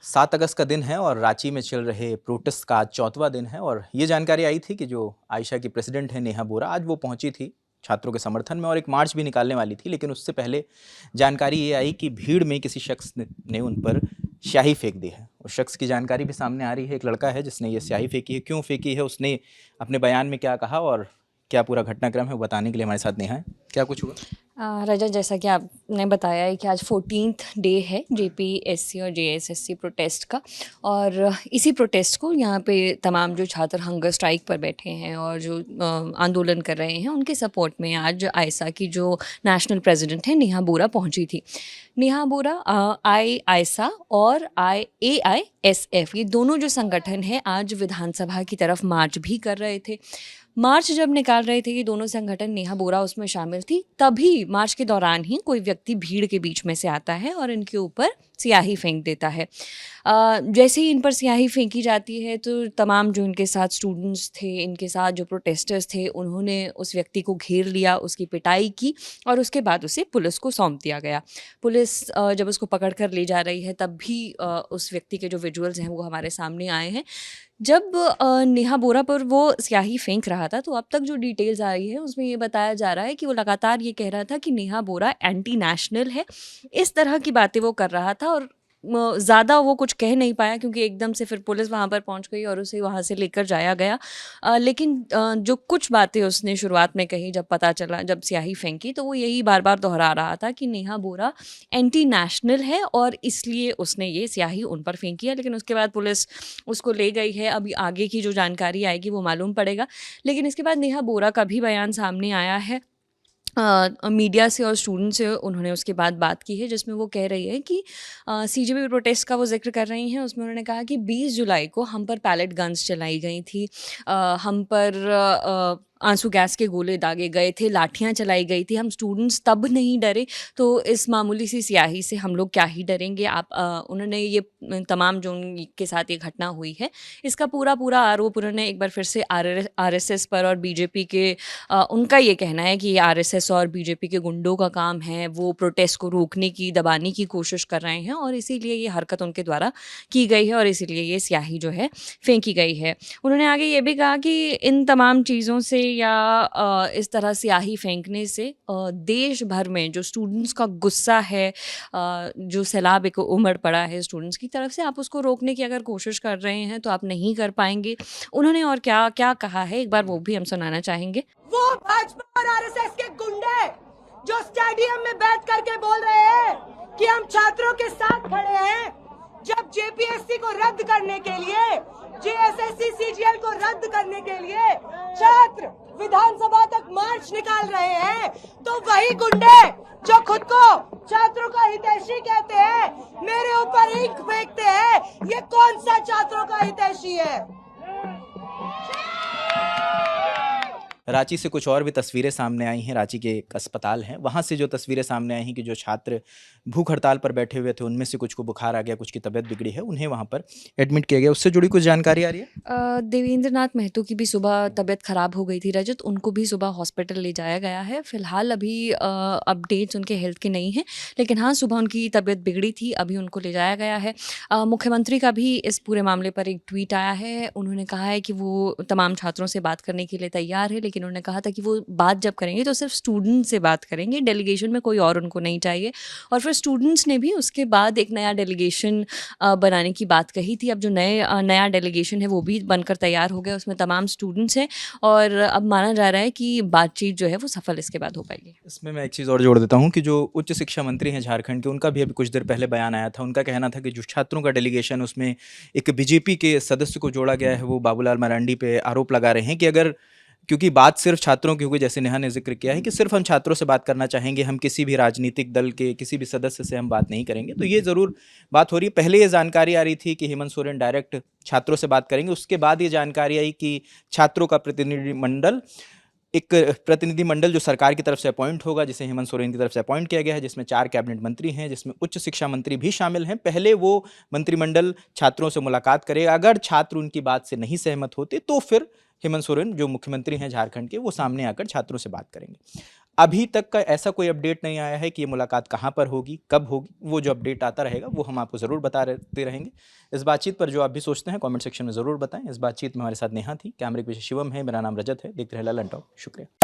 7 अगस्त का दिन है और रांची में चल रहे प्रोटेस्ट का आज चौथवा दिन है और ये जानकारी आई थी कि जो आयशा की प्रेसिडेंट है नेहा बोरा, आज वो पहुंची थी छात्रों के समर्थन में और एक मार्च भी निकालने वाली थी। लेकिन उससे पहले जानकारी ये आई कि भीड़ में किसी शख्स ने उन पर स्याही फेंक दी है। उस शख्स की जानकारी भी सामने आ रही है। एक लड़का है जिसने ये स्याही फेंकी है, क्यों फेंकी है, उसने अपने बयान में क्या कहा और क्या पूरा घटनाक्रम है, वो बताने के लिए हमारे साथ नेहा है। क्या कुछ हुआ? रजत, जैसा कि आपने बताया है कि आज 14th डे है जेपीएससी और जेएसएससी प्रोटेस्ट का। और इसी प्रोटेस्ट को यहाँ पे तमाम जो छात्र हंगर स्ट्राइक पर बैठे हैं और जो आंदोलन कर रहे हैं, उनके सपोर्ट में आज आयशा की जो नेशनल प्रेसिडेंट है नेहा बोरा पहुँची थी। नेहा बोरा आयशा और AISF, ये दोनों जो संगठन हैं, आज विधानसभा की तरफ मार्च भी कर रहे थे। मार्च जब निकाल रहे थे ये दोनों संगठन, नेहा बोरा उसमें शामिल थी, तभी मार्च के दौरान ही कोई व्यक्ति भीड़ के बीच में से आता है और इनके ऊपर स्याही फेंक देता है। जैसे ही इन पर स्याही फेंकी जाती है तो तमाम जो इनके साथ स्टूडेंट्स थे, इनके साथ जो प्रोटेस्टर्स थे, उन्होंने उस व्यक्ति को घेर लिया, उसकी पिटाई की और उसके बाद उसे पुलिस को सौंप दिया गया। पुलिस जब उसको पकड़ कर ले जा रही है तब भी उस व्यक्ति के जो विजुअल्स हैं वो हमारे सामने आए हैं। जब नेहा बोरा पर वो स्याही फेंक रहा था तो अब तक जो डिटेल्स आ रही है उसमें ये बताया जा रहा है कि वो लगातार ये कह रहा था कि नेहा बोरा एंटी नेशनल है। इस तरह की बातें वो कर रहा था और ज़्यादा वो कुछ कह नहीं पाया क्योंकि एकदम से फिर पुलिस वहाँ पर पहुँच गई और उसे वहाँ से लेकर जाया गया। लेकिन जो कुछ बातें उसने शुरुआत में कही, जब पता चला, जब स्याही फेंकी, तो वो यही बार बार दोहरा रहा था कि नेहा बोरा एंटी नेशनल है और इसलिए उसने ये स्याही उन पर फेंकी है। लेकिन उसके बाद पुलिस उसको ले गई है। अभी आगे की जो जानकारी आएगी वो मालूम पड़ेगा। लेकिन इसके बाद नेहा बोरा का भी बयान सामने आया है मीडिया से और स्टूडेंट से। उन्होंने उसके बाद बात की है जिसमें वो कह रही है कि CJP प्रोटेस्ट का वो जिक्र कर रही हैं। उसमें उन्होंने कहा कि 20 जुलाई को हम पर पैलेट गन्स चलाई गई थी, हम पर आंसू गैस के गोले दागे गए थे, लाठियां चलाई गई थी, हम स्टूडेंट्स तब नहीं डरे, तो इस मामूली सी स्याही से हम लोग क्या ही डरेंगे। उन्होंने ये तमाम जो उनके साथ ये घटना हुई है इसका पूरा आरोप उन्होंने एक बार फिर से RSS पर और BJP के उनका ये कहना है कि ये RSS और BJP के गुंडों का काम है, वो प्रोटेस्ट को रोकने की, दबाने की कोशिश कर रहे हैं और इसीलिए ये हरकत उनके द्वारा की गई है और इसीलिए ये स्याही जो है फेंकी गई है। उन्होंने आगे ये भी कहा कि इन तमाम चीज़ों से या इस तरह स्याही फेंकने से देश भर में जो स्टूडेंट्स का गुस्सा है, जो सैलाब एक उमड़ पड़ा है स्टूडेंट्स की तरफ से, आप उसको रोकने की अगर कोशिश कर रहे हैं तो आप नहीं कर पाएंगे। उन्होंने और क्या क्या कहा है, एक बार वो भी हम सुनाना चाहेंगे। वो भाजपा और RSS के गुंडे जो स्टेडियम में बैठ करके बोल रहे हैं कि हम छात्रों के साथ खड़े हैं, जब JPSC को रद्द करने के लिए, JSSC CGL को रद्द करने के लिए छात्र विधानसभा तक मार्च निकाल रहे हैं, तो वही गुंडे जो खुद को छात्रों का हितैषी कहते हैं, मेरे ऊपर ईंट फेंकते हैं। ये कौन सा छात्रों का हितैषी है? रांची से कुछ और भी तस्वीरें सामने आई हैं। रांची के एक अस्पताल है, वहाँ से जो तस्वीरें सामने आई हैं कि जो छात्र भूख हड़ताल पर बैठे हुए थे उनमें से कुछ को बुखार आ गया, कुछ की तबीयत बिगड़ी है, उन्हें वहाँ पर एडमिट किया गया। उससे जुड़ी कुछ जानकारी आ रही है? देवेंद्र नाथ महतो की भी सुबह तबीयत ख़राब हो गई थी रजत, उनको भी सुबह हॉस्पिटल ले जाया गया है। फ़िलहाल अभी अपडेट्स उनके हेल्थ के नहीं हैं, लेकिन हाँ, सुबह उनकी तबीयत बिगड़ी थी, अभी उनको ले जाया गया है। मुख्यमंत्री का भी इस पूरे मामले पर एक ट्वीट आया है। उन्होंने कहा है कि वो तमाम छात्रों से बात करने के लिए तैयार है, लेकिन उन्होंने कहा था कि वो बात जब करेंगे तो सिर्फ स्टूडेंट से बात करेंगे, डेलीगेशन में कोई और उनको नहीं चाहिए। और फिर स्टूडेंट्स ने भी उसके बाद एक नया डेलीगेशन बनाने की बात कही थी। अब जो नया डेलीगेशन है वो भी बनकर तैयार हो गया, उसमें तमाम स्टूडेंट्स हैं और अब माना जा रहा है कि बातचीत जो है वो सफल इसके बाद हो पाएगी। इसमें मैं एक चीज़ और जोड़ देता हूँ कि जो उच्च शिक्षा मंत्री हैं झारखंड के, उनका भी अभी कुछ देर पहले बयान आया था। उनका कहना था कि जो छात्रों का डेलीगेशन, उसमें एक BJP के सदस्य को जोड़ा गया है। वो बाबूलाल मरांडी पे आरोप लगा रहे हैं कि अगर, क्योंकि बात सिर्फ छात्रों की होगी, जैसे नेहा ने जिक्र किया है कि सिर्फ हम छात्रों से बात करना चाहेंगे, हम किसी भी राजनीतिक दल के किसी भी सदस्य से हम बात नहीं करेंगे, तो ये ज़रूर बात हो रही है। पहले ये जानकारी आ रही थी कि हेमंत सोरेन डायरेक्ट छात्रों से बात करेंगे, उसके बाद ये जानकारी आई कि छात्रों का प्रतिनिधिमंडल जो सरकार की तरफ से अपॉइंट होगा, जिसे हेमंत सोरेन की तरफ से अपॉइंट किया गया है, जिसमें 4 कैबिनेट मंत्री हैं, जिसमें उच्च शिक्षा मंत्री भी शामिल हैं। पहले वो मंत्रिमंडल छात्रों से मुलाकात करेगा। अगर छात्र उनकी बात से नहीं सहमत होते तो फिर हेमंत सोरेन जो मुख्यमंत्री हैं झारखंड के, वो सामने आकर छात्रों से बात करेंगे। अभी तक का ऐसा कोई अपडेट नहीं आया है कि ये मुलाकात कहाँ पर होगी, कब होगी। वो जो अपडेट आता रहेगा वो हम आपको ज़रूर बताते रहेंगे। इस बातचीत पर जो आप भी सोचते हैं कमेंट सेक्शन में ज़रूर बताएं। इस बातचीत में हमारे साथ नेहा थी, कैमरे के पीछे शिवम है, मेरा नाम रजत है। देखते रहे ललन टॉक। शुक्रिया।